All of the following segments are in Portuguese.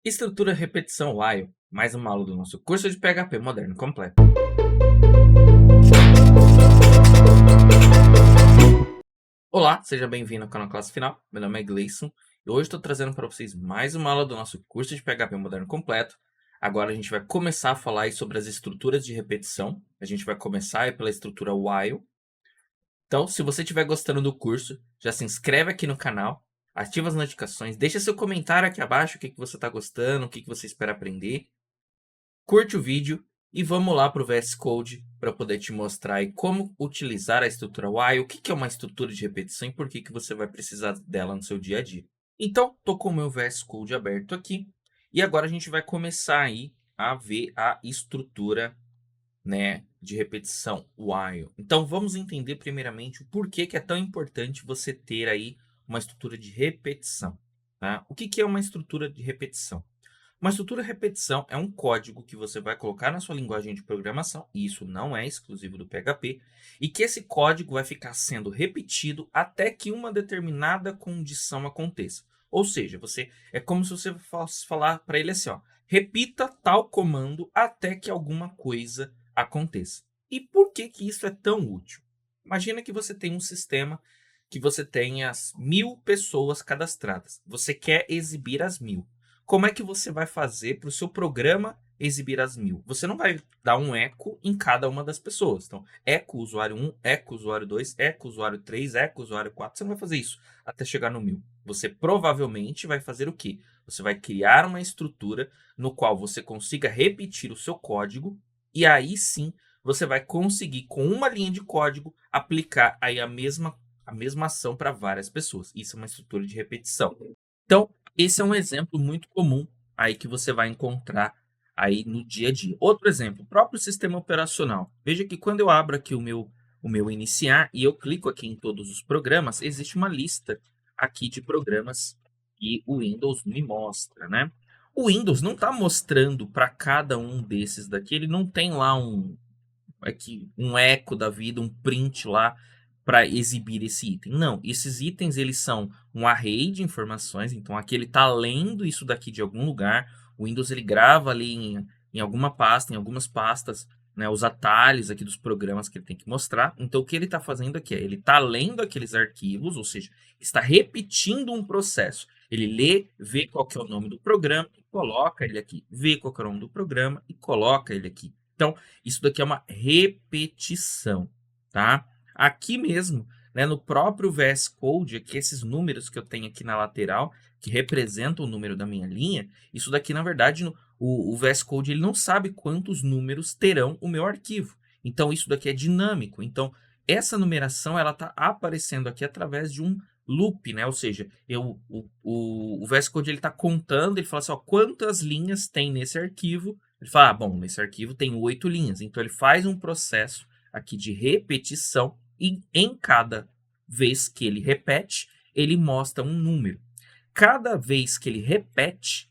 Estrutura, repetição, while. Mais uma aula do nosso curso de PHP moderno completo. Olá, seja bem-vindo ao canal Classe Final. Meu nome é Gleison e hoje estou trazendo para vocês mais uma aula do nosso curso de PHP moderno completo. Agora a gente vai começar a falar aí sobre as estruturas de repetição. A gente vai começar aí pela estrutura while. Então, se você estiver gostando do curso, já se inscreve aqui no canal, ativa as notificações, deixa seu comentário aqui abaixo, o que você está gostando, o que você espera aprender. Curte o vídeo e vamos lá para o VS Code para poder te mostrar aí como utilizar a estrutura while, o que é uma estrutura de repetição e por que você vai precisar dela no seu dia a dia. Então, estou com o meu VS Code aberto aqui e agora a gente vai começar aí a ver a estrutura, né, de repetição while. Então, vamos entender primeiramente o porquê que é tão importante você ter aí uma estrutura de repetição. Tá? O que é uma estrutura de repetição? Uma estrutura repetição é um código que você vai colocar na sua linguagem de programação, e isso não é exclusivo do PHP, e que esse código vai ficar sendo repetido até que uma determinada condição aconteça. Ou seja, é como se você fosse falar para ele assim, ó, repita tal comando até que alguma coisa aconteça. E por que isso é tão útil? Imagina que você tem um sistema que você tenha 1000 pessoas cadastradas. Você quer exibir as 1000. Como é que você vai fazer para o seu programa exibir as 1000? Você não vai dar um eco em cada uma das pessoas. Então, eco usuário 1, eco usuário 2, eco usuário 3, eco usuário 4. Você não vai fazer isso até chegar no 1000. Você provavelmente vai fazer o quê? Você vai criar uma estrutura no qual você consiga repetir o seu código e aí sim você vai conseguir, com uma linha de código, aplicar aí a mesma ação para várias pessoas. Isso é uma estrutura de repetição. Então, esse é um exemplo muito comum aí que você vai encontrar aí no dia a dia. Outro exemplo, o próprio sistema operacional. Veja que quando eu abro aqui o meu iniciar e eu clico aqui em todos os programas, existe uma lista aqui de programas que o Windows me mostra, né? O Windows não está mostrando para cada um desses daqui, ele não tem lá um eco da vida, um print lá para exibir esse item. Não, esses itens eles são um array de informações, então aqui ele está lendo isso daqui de algum lugar, o Windows ele grava ali em alguma pasta, em algumas pastas, né, os atalhos aqui dos programas que ele tem que mostrar. Então o que ele está fazendo aqui é, ele está lendo aqueles arquivos, ou seja, está repetindo um processo. Ele lê, vê qual que é o nome do programa e coloca ele aqui. Vê qual que é o nome do programa e coloca ele aqui. Então, isso daqui é uma repetição, tá? Aqui mesmo, né, no próprio VS Code, aqui esses números que eu tenho aqui na lateral, que representam o número da minha linha, isso daqui, na verdade, o VS Code ele não sabe quantos números terão o meu arquivo. Então, isso daqui é dinâmico. Então, essa numeração ela está aparecendo aqui através de um loop, né? Ou seja, o VS Code ele está contando, ele fala assim, ó, quantas linhas tem nesse arquivo. Ele fala, bom, nesse arquivo tem 8 linhas. Então, ele faz um processo aqui de repetição e em cada vez que ele repete, ele mostra um número. Cada vez que ele repete,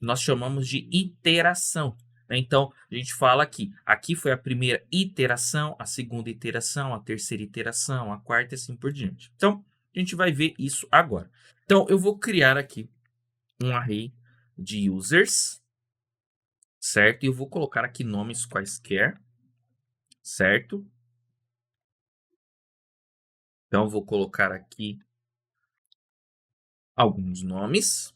nós chamamos de iteração. Então, a gente fala aqui foi a primeira iteração, a segunda iteração, a terceira iteração, a quarta e assim por diante. Então, a gente vai ver isso agora. Então, eu vou criar aqui um array de users, certo? E eu vou colocar aqui nomes quaisquer, certo? Então, eu vou colocar aqui alguns nomes,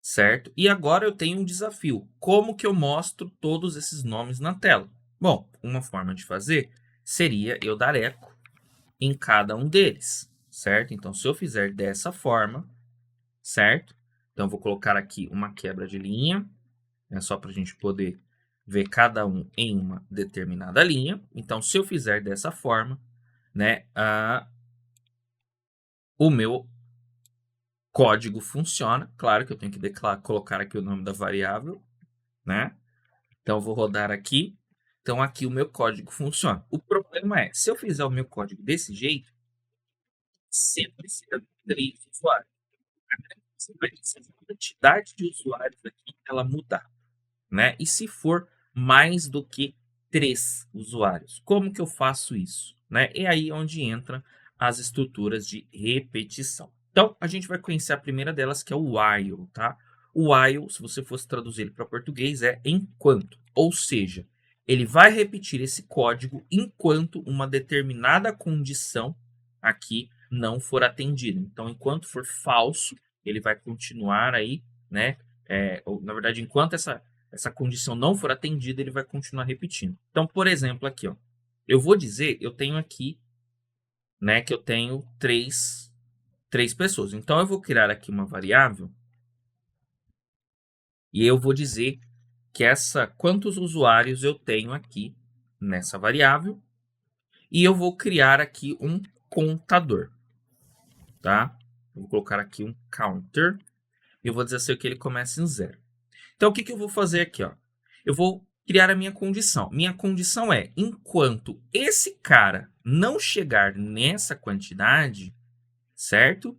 certo? E agora eu tenho um desafio. Como que eu mostro todos esses nomes na tela? Bom, uma forma de fazer seria eu dar eco em cada um deles, certo? Então, se eu fizer dessa forma, certo? Então, eu vou colocar aqui uma quebra de linha, né, só para a gente poder ver cada um em uma determinada linha. Então, se eu fizer dessa forma, né, o meu código funciona. Claro que eu tenho que colocar aqui o nome da variável, né? Então, eu vou rodar aqui. Então, aqui o meu código funciona. O problema é, se eu fizer o meu código desse jeito, sempre será 3 usuários. Você vai precisar a quantidade de usuários aqui ela mudar, né? E se for mais do que 3 usuários, como que eu faço isso? Né? É aí onde entram as estruturas de repetição. Então, a gente vai conhecer a primeira delas, que é o while, tá? O while, se você fosse traduzir ele para português, é enquanto. Ou seja, ele vai repetir esse código enquanto uma determinada condição aqui não for atendida. Então, enquanto for falso, ele vai continuar aí, né? Ou, na verdade, enquanto essa condição não for atendida, ele vai continuar repetindo. Então, por exemplo, aqui, ó, eu vou dizer, eu tenho aqui, né, que eu tenho três pessoas. Então, eu vou criar aqui uma variável e eu vou dizer que quantos usuários eu tenho aqui nessa variável. E eu vou criar aqui um contador, tá? Eu vou colocar aqui um counter e eu vou dizer assim que ele começa em 0. Então, o que eu vou fazer aqui, ó? Eu vou criar a minha condição. Minha condição é, enquanto esse cara não chegar nessa quantidade, certo?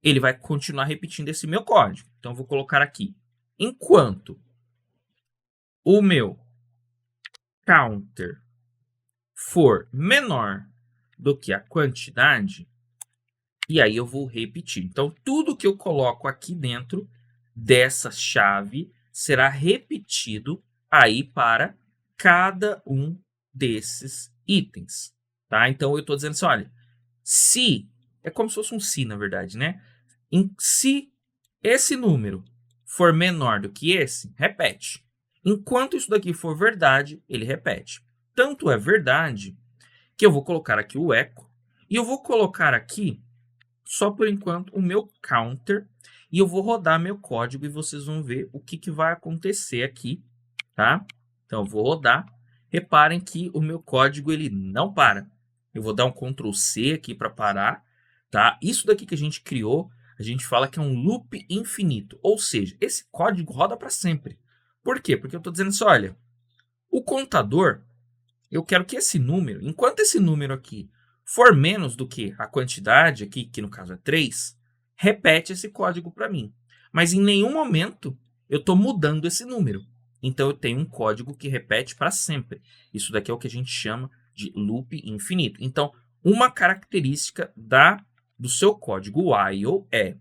Ele vai continuar repetindo esse meu código. Então, eu vou colocar aqui, enquanto o meu counter for menor do que a quantidade, e aí eu vou repetir. Então, tudo que eu coloco aqui dentro dessa chave será repetido aí para cada um desses itens, tá? Então, eu estou dizendo assim, olha, se, é como se fosse um se, na verdade, né? Se esse número for menor do que esse, repete. Enquanto isso daqui for verdade, ele repete. Tanto é verdade que eu vou colocar aqui o echo e eu vou colocar aqui, só por enquanto, o meu counter e eu vou rodar meu código e vocês vão ver o que vai acontecer aqui, tá? Então, eu vou rodar. Reparem que o meu código ele não para. Eu vou dar um Ctrl C aqui para parar, tá? Isso daqui que a gente criou, a gente fala que é um loop infinito. Ou seja, esse código roda para sempre. Por quê? Porque eu estou dizendo assim, olha, o contador, eu quero que esse número, enquanto esse número aqui for menos do que a quantidade aqui, que no caso é 3, repete esse código para mim. Mas em nenhum momento eu estou mudando esse número. Então eu tenho um código que repete para sempre. Isso daqui é o que a gente chama de loop infinito. Então, uma característica do seu código while é,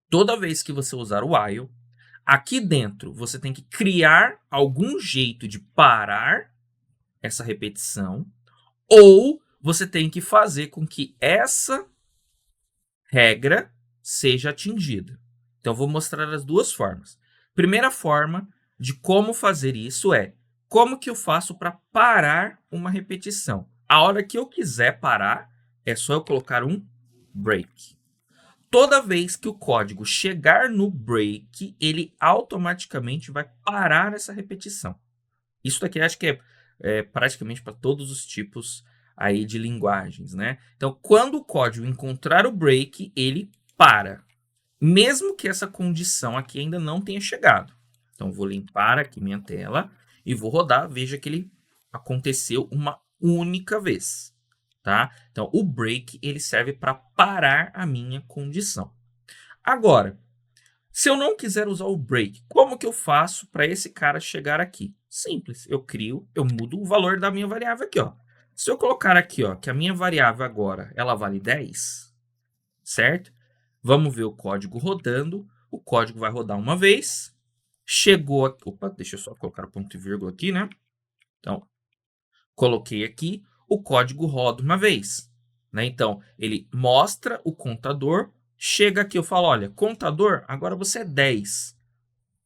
toda vez que você usar o while, aqui dentro você tem que criar algum jeito de parar essa repetição, ou você tem que fazer com que essa regra seja atingida. Então, eu vou mostrar as duas formas. Primeira forma de como fazer isso é, como que eu faço para parar uma repetição? A hora que eu quiser parar, é só eu colocar um break. Toda vez que o código chegar no break, ele automaticamente vai parar essa repetição. Isso daqui acho que é praticamente para todos os tipos aí de linguagens, né? Então, quando o código encontrar o break, ele para, mesmo que essa condição aqui ainda não tenha chegado. Então, vou limpar aqui minha tela e vou rodar. Veja que ele aconteceu uma única vez, tá? Então, o break ele serve para parar a minha condição. Agora, se eu não quiser usar o break, como que eu faço para esse cara chegar aqui? Simples, eu mudo o valor da minha variável aqui, ó. Se eu colocar aqui, ó, que a minha variável agora, ela vale 10, certo? Vamos ver o código rodando. O código vai rodar uma vez. Chegou aqui, opa, deixa eu só colocar o ponto e vírgula aqui, né? Então, coloquei aqui, o código roda uma vez, né? Então, ele mostra o contador, chega aqui, eu falo, olha, contador, agora você é 10.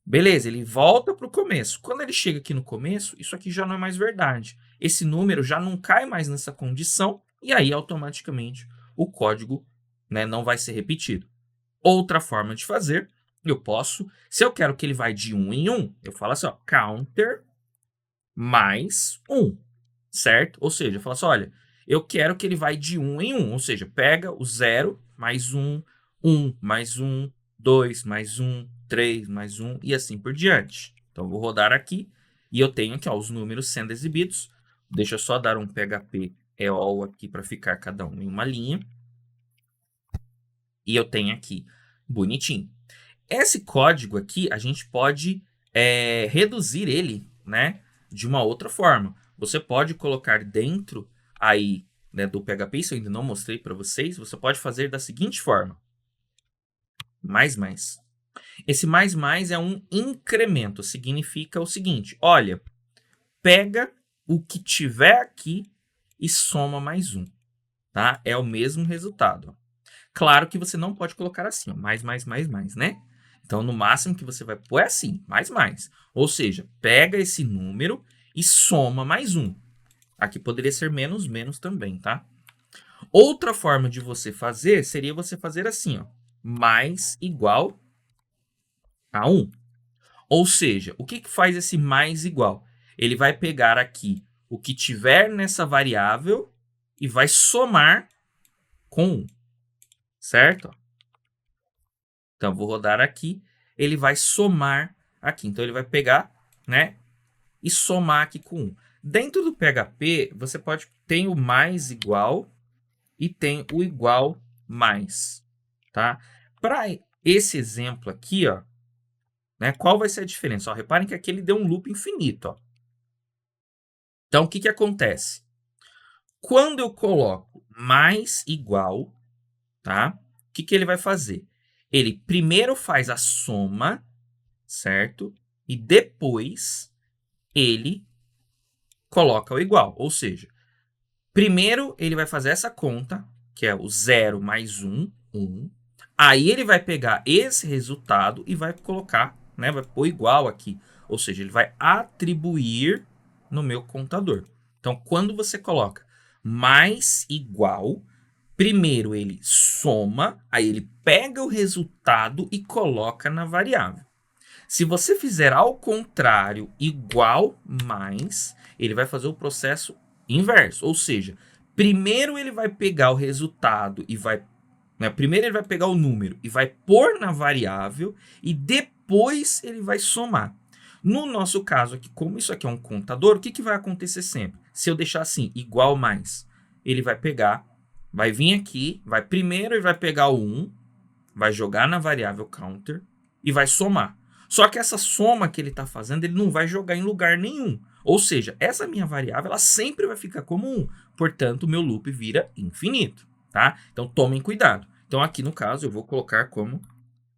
Beleza, ele volta para o começo. Quando ele chega aqui no começo, isso aqui já não é mais verdade. Esse número já não cai mais nessa condição e aí automaticamente o código, né, não vai ser repetido. Outra forma de fazer, eu posso, se eu quero que ele vá de 1 em 1, eu falo assim, ó, counter mais 1, certo? Ou seja, eu falo assim, olha, eu quero que ele vá de 1 em 1, ou seja, pega o 0 mais 1, 1 mais 1, 2 mais 1, 3 mais 1 e assim por diante. Então, eu vou rodar aqui e eu tenho aqui ó, os números sendo exibidos. Deixa eu só dar um PHP EOL aqui para ficar cada um em uma linha. E eu tenho aqui bonitinho. Esse código aqui, a gente pode reduzir ele, né, de uma outra forma. Você pode colocar dentro aí, né, do PHP, isso eu ainda não mostrei para vocês, você pode fazer da seguinte forma. Mais. Esse mais é um incremento, significa o seguinte, olha, pega o que tiver aqui e soma mais um, tá? É o mesmo resultado. Claro que você não pode colocar assim, ó, mais, né? Então, no máximo que você vai pôr é assim, mais. Ou seja, pega esse número e soma mais um. Aqui poderia ser menos também, tá? Outra forma de você fazer seria você fazer assim, ó, mais igual a 1. Ou seja, o que faz esse mais igual? Ele vai pegar aqui o que tiver nessa variável e vai somar com 1, certo? Então, vou rodar aqui, ele vai somar aqui. Então, ele vai pegar, né, e somar aqui com 1. Dentro do PHP, você pode ter o mais igual e tem o igual mais, tá? Para esse exemplo aqui, ó, né, qual vai ser a diferença? Ó, reparem que aqui ele deu um loop infinito, ó. Então, o que acontece? Quando eu coloco mais igual, tá? O que ele vai fazer? Ele primeiro faz a soma, certo? E depois ele coloca o igual. Ou seja, primeiro ele vai fazer essa conta, que é o 0 mais 1, 1. Aí ele vai pegar esse resultado e vai colocar, né? Vai pôr igual aqui. Ou seja, ele vai atribuir no meu contador. Então, quando você coloca mais igual, primeiro ele soma, aí ele pega o resultado e coloca na variável. Se você fizer ao contrário, igual mais, ele vai fazer o processo inverso. Ou seja, primeiro ele vai pegar o resultado e vai... Né, primeiro ele vai pegar o número e vai pôr na variável e depois ele vai somar. No nosso caso aqui, como isso aqui é um contador, o que vai acontecer sempre? Se eu deixar assim, igual mais, ele vai pegar, vai vir aqui, primeiro ele vai pegar o 1, vai jogar na variável counter e vai somar. Só que essa soma que ele está fazendo, ele não vai jogar em lugar nenhum. Ou seja, essa minha variável ela sempre vai ficar como 1. Portanto, o meu loop vira infinito. Tá? Então, tomem cuidado. Então, aqui no caso, eu vou colocar como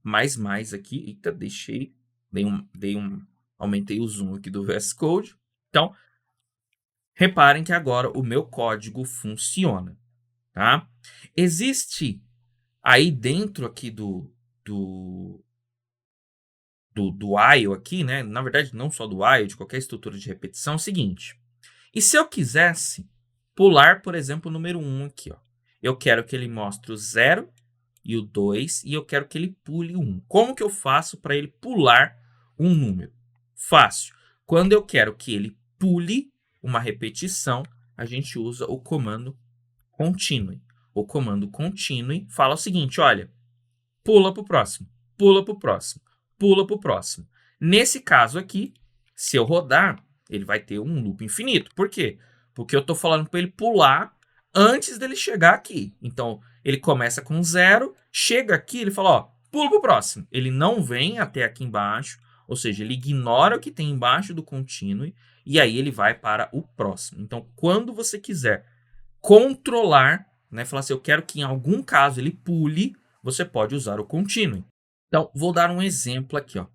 mais aqui. Eita, aumentei o zoom aqui do VS Code. Então, reparem que agora o meu código funciona. Tá? Existe aí dentro aqui do while aqui, né? Na verdade, não só do while, de qualquer estrutura de repetição, é o seguinte. E se eu quisesse pular, por exemplo, o número 1 aqui, ó. Eu quero que ele mostre o 0 e o 2 e eu quero que ele pule o 1. Como que eu faço para ele pular um número? Fácil. Quando eu quero que ele pule uma repetição, a gente usa o comando continue. O comando continue fala o seguinte, olha, pula para o próximo, pula para o próximo, pula para o próximo. Nesse caso aqui, se eu rodar, ele vai ter um loop infinito. Por quê? Porque eu estou falando para ele pular antes dele chegar aqui. Então, ele começa com 0, chega aqui, ele fala, ó, pula para o próximo. Ele não vem até aqui embaixo, ou seja, ele ignora o que tem embaixo do continue e aí ele vai para o próximo. Então, quando você quiser controlar, né, falar assim, eu quero que em algum caso ele pule, você pode usar o continue. Então, vou dar um exemplo aqui, ó.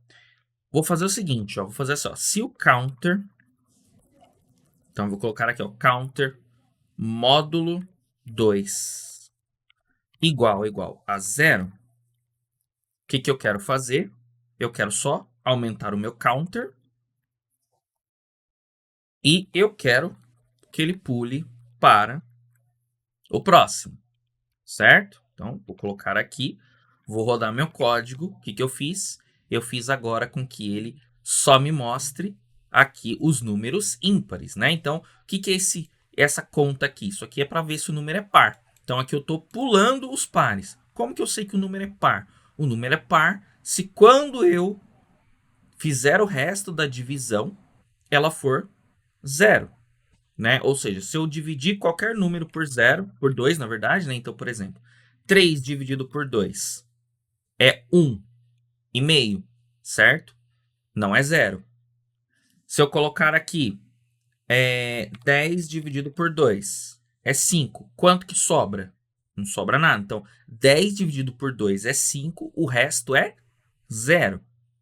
Vou fazer o seguinte, ó, vou fazer assim, ó, se o counter, então vou colocar aqui, ó, counter módulo 2 igual a 0, o que eu quero fazer? Eu quero só aumentar o meu counter e eu quero que ele pule para o próximo, certo? Então, vou colocar aqui, vou rodar meu código. O que eu fiz? Eu fiz agora com que ele só me mostre aqui os números ímpares, né? Então, o que é essa conta aqui? Isso aqui é para ver se o número é par. Então, aqui eu estou pulando os pares. Como que eu sei que o número é par? O número é par se quando eu fizer o resto da divisão, ela for 0. Né? Ou seja, se eu dividir qualquer número por 0, por 2, na verdade, né? Então, por exemplo, 3 dividido por 2 é 1,5, certo? Não é 0. Se eu colocar aqui 10 dividido por 2 é 5. Quanto que sobra? Não sobra nada. Então, 10 dividido por 2 é 5, o resto é 0.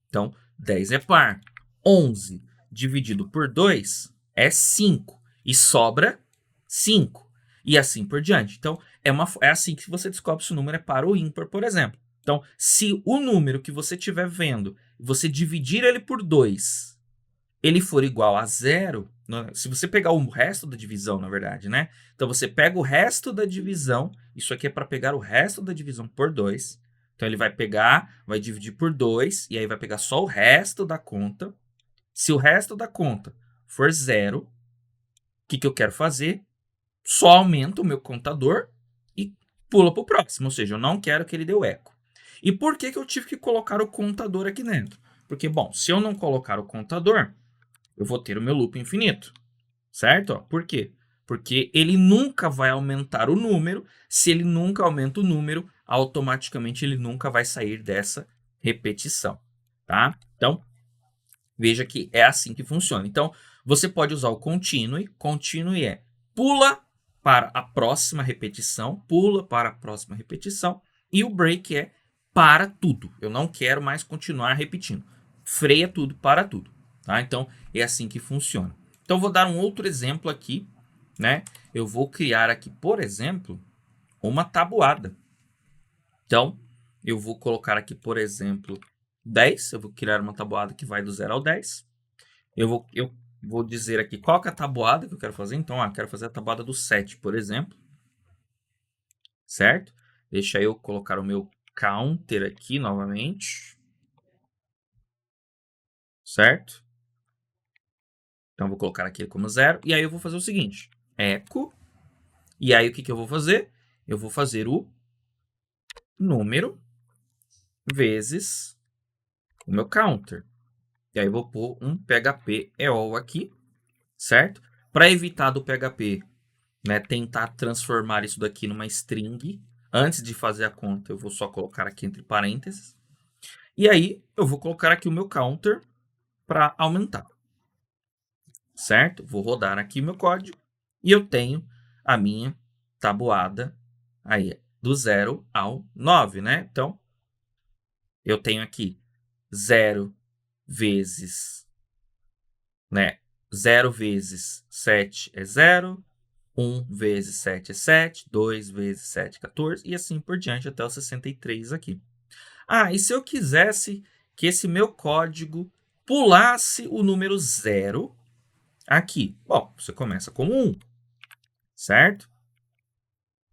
Então, 10 é par. 11 dividido por 2 é 5. E sobra 5. E assim por diante. Então, é assim que você descobre se o número é par ou ímpar, por exemplo. Então, se o número que você estiver vendo, você dividir ele por 2, ele for igual a 0, se você pegar o resto da divisão, na verdade, né? Então, você pega o resto da divisão, isso aqui é para pegar o resto da divisão por 2. Então, ele vai pegar, vai dividir por 2, e aí vai pegar só o resto da conta. Se o resto da conta for 0, o que eu quero fazer? Só aumento o meu contador e pula para o próximo, ou seja, eu não quero que ele dê o eco. E por que eu tive que colocar o contador aqui dentro? Porque, bom, se eu não colocar o contador, eu vou ter o meu loop infinito, certo? Por quê? Porque ele nunca vai aumentar o número. Se ele nunca aumenta o número, automaticamente ele nunca vai sair dessa repetição, tá? Então, veja que é assim que funciona. Então, você pode usar o continue. Continue é pula para a próxima repetição, pula para a próxima repetição. E o break é para tudo. Eu não quero mais continuar repetindo. Freia tudo, para tudo. Tá? Então, é assim que funciona. Então, vou dar um outro exemplo aqui, né? Eu vou criar aqui, por exemplo, uma tabuada. Então, eu vou colocar aqui, por exemplo, 10. Eu vou criar uma tabuada que vai do 0 ao 10. Eu vou dizer aqui qual que é a tabuada que eu quero fazer. Então, quero fazer a tabuada do 7, por exemplo. Certo? Deixa eu colocar o meu counter aqui novamente. Certo? Então, vou colocar aqui como 0. E aí, eu vou fazer o seguinte. Echo. E aí, o que eu vou fazer? Eu vou fazer o número vezes o meu counter. E aí, eu vou pôr um PHP EOL aqui. Certo? Para evitar do PHP, né, tentar transformar isso daqui numa string, antes de fazer a conta, eu vou só colocar aqui entre parênteses. E aí, eu vou colocar aqui o meu counter para aumentar. Certo? Vou rodar aqui o meu código e eu tenho a minha tabuada aí do 0 ao 9, né? Então, eu tenho aqui 0 vezes, né? 0 vezes 7 é 0, 1 vezes 7 é 7, 2 vezes 7 é 14, e assim por diante até o 63 aqui. E se eu quisesse que esse meu código pulasse o número 0 aqui? Bom, você começa com 1, certo?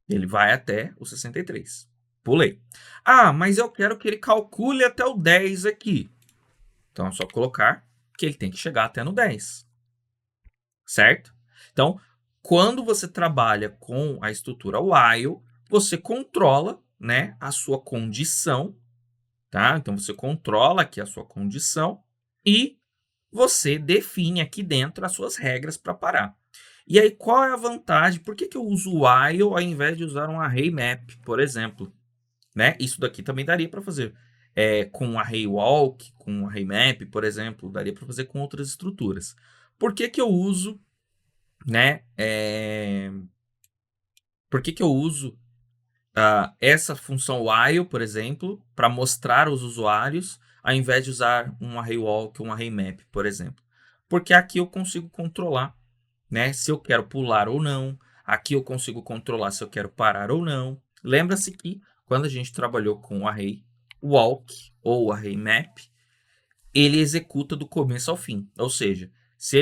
Ele vai até o 63. Pulei. Mas eu quero que ele calcule até o 10 aqui. Então, é só colocar que ele tem que chegar até no 10. Certo? Então, quando você trabalha com a estrutura while, você controla, né, a sua condição, tá? Então, você controla aqui a sua condição e você define aqui dentro as suas regras para parar. E aí, qual é a vantagem? Por que eu uso while ao invés de usar um array map, por exemplo? Né? Isso daqui também daria para fazer com um array walk, com um array map, por exemplo. Daria para fazer com outras estruturas. Por que eu uso, né? Por que eu uso essa função while, por exemplo, para mostrar aos usuários, ao invés de usar um array walk, um array map, por exemplo? Porque aqui eu consigo controlar, né, se eu quero pular ou não. Aqui eu consigo controlar se eu quero parar ou não. Lembra-se que quando a gente trabalhou com o array walk ou array map, ele executa do começo ao fim. Ou seja, se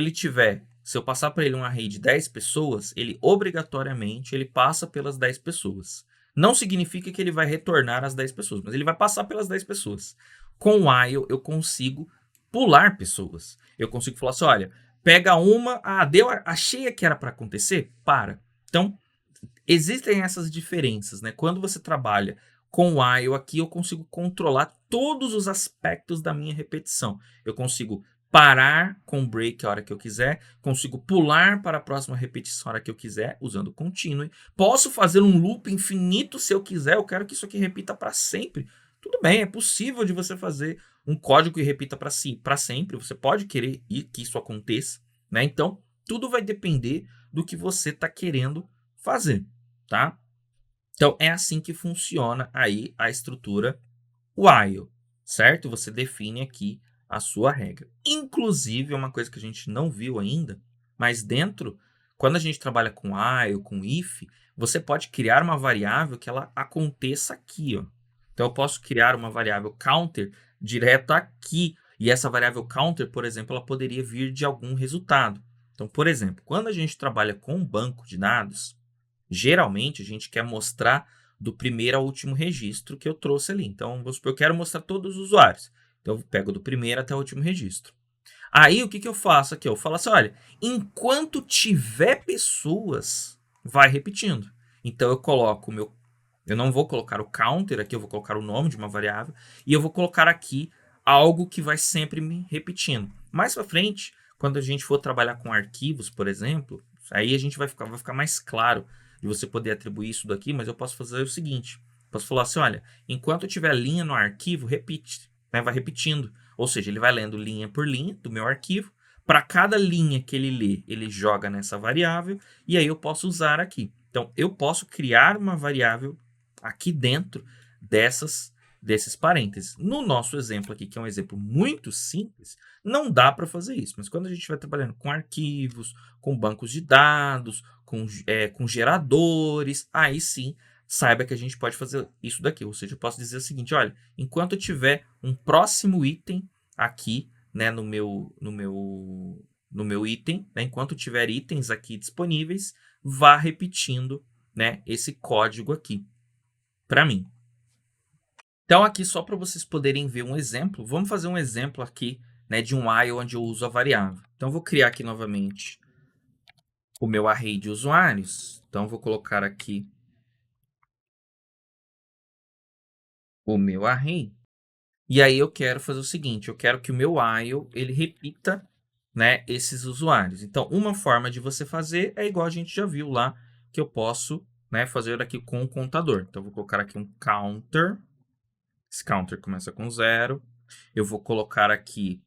eu passar para ele um array de 10 pessoas, ele obrigatoriamente ele passa pelas 10 pessoas. Não significa que ele vai retornar as 10 pessoas, mas ele vai passar pelas 10 pessoas. Com o while, eu consigo pular pessoas. Eu consigo falar assim, olha, pega uma, achei que era para acontecer, para. Então, existem essas diferenças, né? Quando você trabalha com o while aqui, eu consigo controlar todos os aspectos da minha repetição. Eu consigo parar com o break a hora que eu quiser, consigo pular para a próxima repetição a hora que eu quiser, usando continue. Posso fazer um loop infinito se eu quiser, eu quero que isso aqui repita para sempre. Tudo bem, é possível de você fazer um código que repita para sempre, você pode querer que isso aconteça, né? Então, tudo vai depender do que você está querendo fazer, tá? Então, é assim que funciona aí a estrutura while, certo? Você define aqui a sua regra. Inclusive, é uma coisa que a gente não viu ainda, mas dentro, quando a gente trabalha com while, com if, você pode criar uma variável que ela aconteça aqui, ó. Então, eu posso criar uma variável counter direto aqui. E essa variável counter, por exemplo, ela poderia vir de algum resultado. Então, por exemplo, quando a gente trabalha com um banco de dados, geralmente a gente quer mostrar do primeiro ao último registro que eu trouxe ali. Então, vamos supor, eu quero mostrar todos os usuários. Então, eu pego do primeiro até o último registro. Aí, o que, que eu faço aqui? Eu falo assim, olha, enquanto tiver pessoas, vai repetindo. Então, eu coloco o meu... Eu não vou colocar o counter aqui, eu vou colocar o nome de uma variável. E eu vou colocar aqui algo que vai sempre me repetindo. Mais para frente, quando a gente for trabalhar com arquivos, por exemplo, aí a gente vai ficar mais claro de você poder atribuir isso daqui, mas eu posso fazer o seguinte. Posso falar assim, olha, enquanto eu tiver linha no arquivo, repite, né, vai repetindo. Ou seja, ele vai lendo linha por linha do meu arquivo. Para cada linha que ele lê, ele joga nessa variável, e aí eu posso usar aqui. Então, eu posso criar uma variável aqui dentro desses parênteses. No nosso exemplo aqui, que é um exemplo muito simples, não dá para fazer isso. Mas quando a gente vai trabalhando com arquivos, com bancos de dados, com geradores, aí sim, saiba que a gente pode fazer isso daqui. Ou seja, eu posso dizer o seguinte, olha, enquanto eu tiver um próximo item aqui, né, no meu item, né, enquanto tiver itens aqui disponíveis, vá repetindo, né, esse código aqui para mim. Então, aqui só para vocês poderem ver um exemplo, vamos fazer um exemplo aqui, né, de um while onde eu uso a variável. Então, eu vou criar aqui novamente o meu array de usuários. Então, vou colocar aqui o meu array. E aí, eu quero fazer o seguinte, eu quero que o meu while, ele repita, né, esses usuários. Então, uma forma de você fazer é igual a gente já viu lá, que eu posso, né, fazer aqui com o contador. Então, vou colocar aqui um counter. Esse counter começa com 0. Eu vou colocar aqui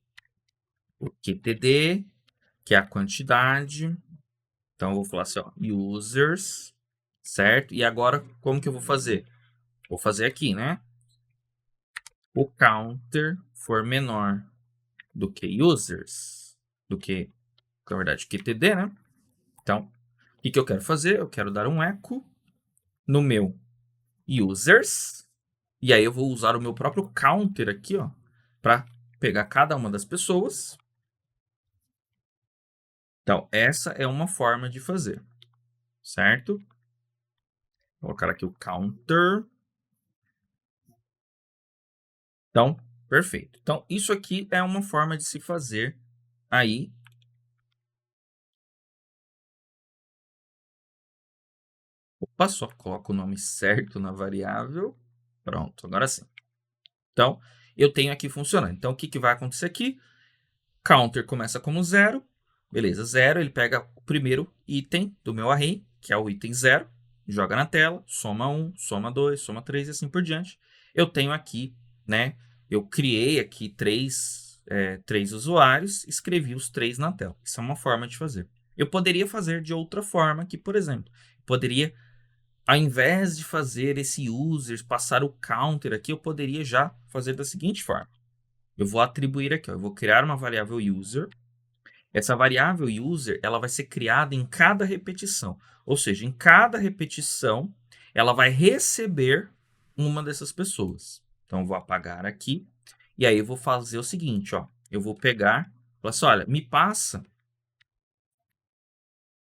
o QTD, que é a quantidade. Então, eu vou falar assim, ó, users, certo? E agora, como que eu vou fazer? Vou fazer aqui, né? O counter for menor do que users, do que, na verdade, QTD, né? Então, o que eu quero fazer? Eu quero dar um echo no meu users, e aí eu vou usar o meu próprio counter aqui, ó, para pegar cada uma das pessoas. Então, essa é uma forma de fazer, certo? Vou colocar aqui o counter. Então, perfeito. Então, isso aqui é uma forma de se fazer aí. Opa, só coloco o nome certo na variável. Pronto, agora sim. Então, eu tenho aqui funcionando. Então, o que vai acontecer aqui? Counter começa como 0. Beleza, 0. Ele pega o primeiro item do meu array, que é o item 0, joga na tela, soma 1, soma 2, soma 3 e assim por diante. Eu tenho aqui, né? Eu criei aqui três usuários, escrevi os 3 na tela. Isso é uma forma de fazer. Eu poderia fazer de outra forma, que, por exemplo, poderia, ao invés de fazer esse users, passar o counter aqui, eu poderia já fazer da seguinte forma. Eu vou atribuir aqui, ó, eu vou criar uma variável user. Essa variável user, ela vai ser criada em cada repetição. Ou seja, em cada repetição, ela vai receber uma dessas pessoas. Então, eu vou apagar aqui. E aí, eu vou fazer o seguinte, ó. Eu vou pegar, falar assim, olha, me passa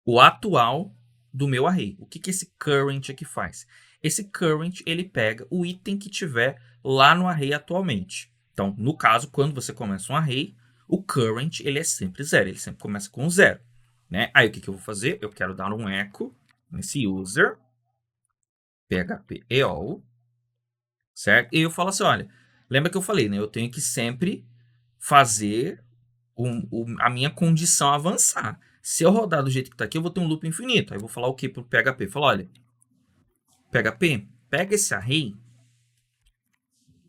o atual do meu array. O que esse current aqui faz? Esse current, ele pega o item que tiver lá no array atualmente. Então, no caso, quando você começa um array, o current, ele é sempre 0. Ele sempre começa com 0. Né? Aí, o que eu vou fazer? Eu quero dar um echo nesse user, php eol, certo? E eu falo assim, olha, lembra que eu falei, né? Eu tenho que sempre fazer a minha condição avançar. Se eu rodar do jeito que está aqui, eu vou ter um loop infinito. Aí eu vou falar o que para o PHP? Falar, olha, PHP, pega esse array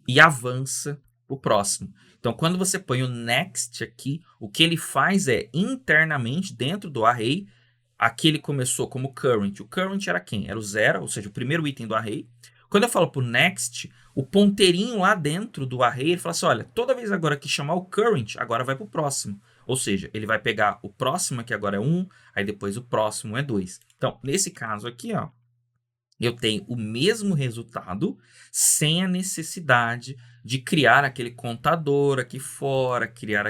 e avança o próximo. Então, quando você põe o next aqui, o que ele faz é, internamente, dentro do array, aqui ele começou como current. O current era quem? Era o 0, ou seja, o primeiro item do array. Quando eu falo para o next, o ponteirinho lá dentro do array, ele fala assim, olha, toda vez agora que chamar o current, agora vai para o próximo. Ou seja, ele vai pegar o próximo, que agora é 1, aí depois o próximo é 2. Então, nesse caso aqui, ó, eu tenho o mesmo resultado sem a necessidade de criar aquele contador aqui fora, criar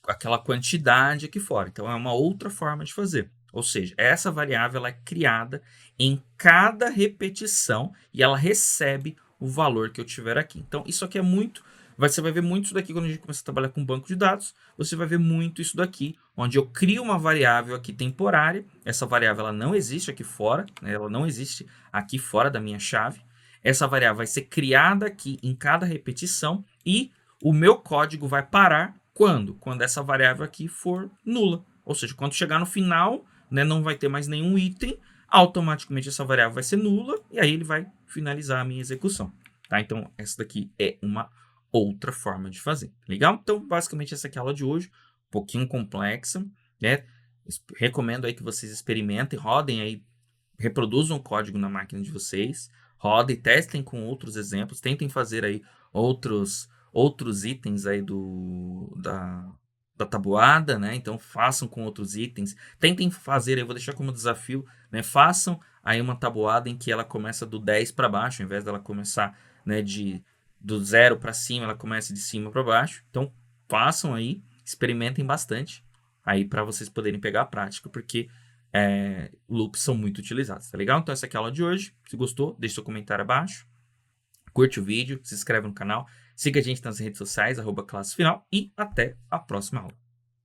aquela quantidade aqui fora. Então, é uma outra forma de fazer. Ou seja, essa variável ela é criada em cada repetição e ela recebe o valor que eu tiver aqui. Então, isso aqui é muito... Você vai ver muito isso daqui quando a gente começa a trabalhar com banco de dados. Você vai ver muito isso daqui, onde eu crio uma variável aqui temporária. Essa variável ela não existe aqui fora, né? Ela não existe aqui fora da minha chave. Essa variável vai ser criada aqui em cada repetição e o meu código vai parar quando? Quando essa variável aqui for nula. Ou seja, quando chegar no final, né, não vai ter mais nenhum item, automaticamente essa variável vai ser nula e aí ele vai finalizar a minha execução. Tá? Então, essa daqui é uma outra forma de fazer. Legal? Então, basicamente, essa aqui é a aula de hoje. Um pouquinho complexa, né? Recomendo aí que vocês experimentem, rodem aí, reproduzam o código na máquina de vocês, rodem, testem com outros exemplos, tentem fazer aí outros itens aí da tabuada, né? Então, façam com outros itens. Tentem fazer, eu vou deixar como desafio, né? Façam aí uma tabuada em que ela começa do 10 para baixo, ao invés dela começar, né, do 0 para cima, ela começa de cima para baixo. Então, façam aí, experimentem bastante aí para vocês poderem pegar a prática, porque loops são muito utilizados, tá legal? Então, essa aqui é a aula de hoje. Se gostou, deixe seu comentário abaixo, curte o vídeo, se inscreve no canal, siga a gente nas redes sociais, @ClasseFinal, e até a próxima aula.